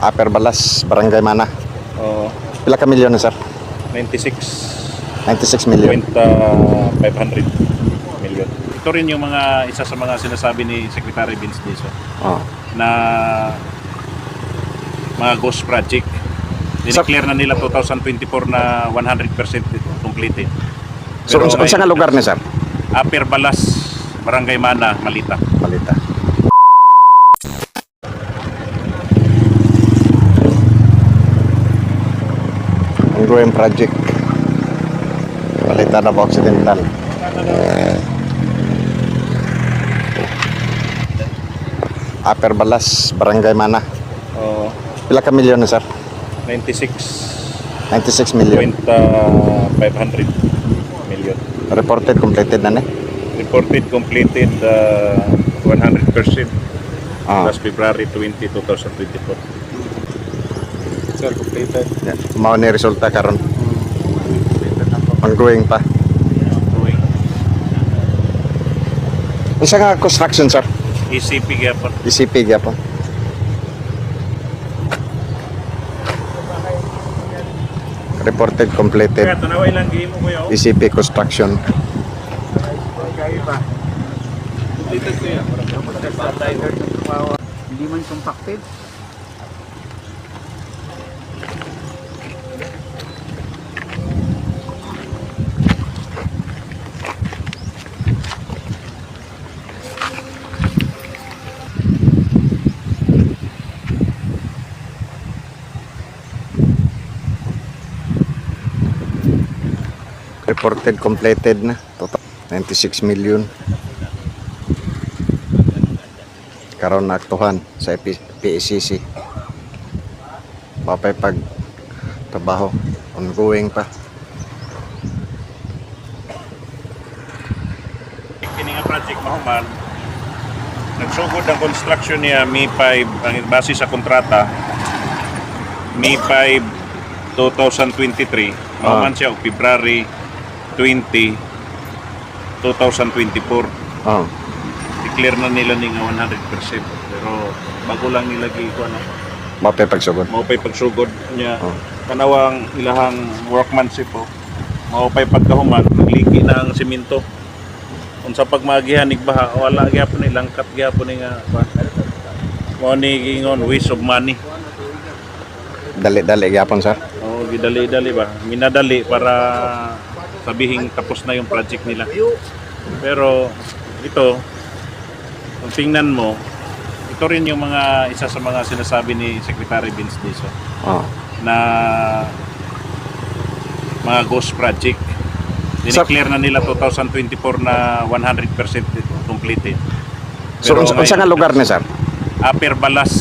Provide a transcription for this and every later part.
Upper Balas, Barangay Mana. Oo, Pila ka milyon na sir? 96.500 96 milyon. million. Ito rin yung isa sa mga sinasabi ni Secretary Vince Diso Oh. na mga ghost project. Dineclare na nila 2024 na 100% completed. So, unsa nga lugar ni sir? Upper Balas, Barangay Mana, Malita. Malita. Ongoing project. Malita na ba Occidental? Upper Balas, Barangay Mana. Oo, Pila ka milyon na sir? 96.500 96 milyon. million. Reported completed na ni. Reported completed 100% Ah. last February 20, 2024. Sir, completed. Yeah. Mao ni resulta karon. Completed na po. Ongoing pa. Going. Unsa nga construction sir? ECP gyapon. ECP gyapon. Reported completed. Kaya tanaway lang game mo kuya. ECP construction. Completed kuya. Hindi man compacted. Reported completed na. Total 96 million. Karon na aktuhan sa PSCC. Mapay pag trabaho ongoing pa. Kini nga project mahuman. Nagsugod ang construction niya May 5 ang base sa kontrata. May 5 2023. Mahuman siya og February 20 2024. Oh. Declare na nila ni nga 100%. Pero bago lang nila gikuha na. Mapay pagsugod. Maupay pagsugod niya. Oh. Kanawang ilahang workmanship po. Maupay pagkahuman, nagliki na ang simento. Unsa pagmagihan igbaha, wala gyapon ni langkat gyapon ni nga mo ni gingon waste of money. Dali-dali gyapon sir. Oh, gidali-dali ba? Minadali para sabihing tapos na yung project nila. Pero ito, kung tingnan mo, ito rin yung isa sa mga sinasabi ni Secretary Vince Diso Oh. na mga ghost project. Dineclare na nila 2024 na 100% completed. So Pero unsa nga lugar ni sir? Upper Balas,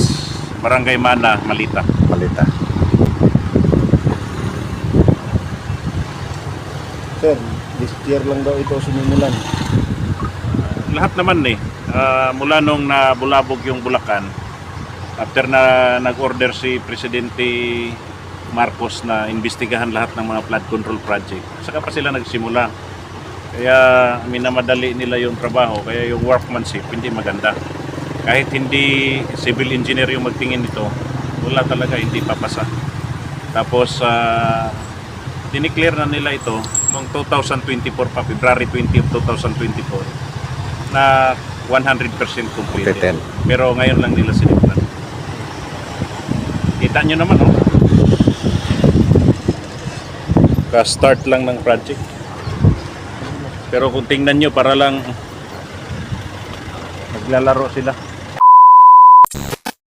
Barangay Mana, Malita. Malita. Sir, this year lang daw ito sinimulan. Lahat naman mula nung nabulabog yung Bulacan, after na nag-order si Presidente Marcos na imbestigahan lahat ng mga flood control project, saka pa sila nagsimula. Kaya minamadali nila yung trabaho, kaya yung workmanship hindi maganda. Kahit hindi civil engineer yung magtingin nito, wala talaga, hindi papasa. Tapos dineclare na nila ito noong 2024 pa, February 20 of 2024 na 100% completed. Completed. Pero ngayon lang nila sinimulan. Kita nyo naman, oh. Ka-start lang ng project. Pero kung tingnan nyo, para lang naglalaro sila.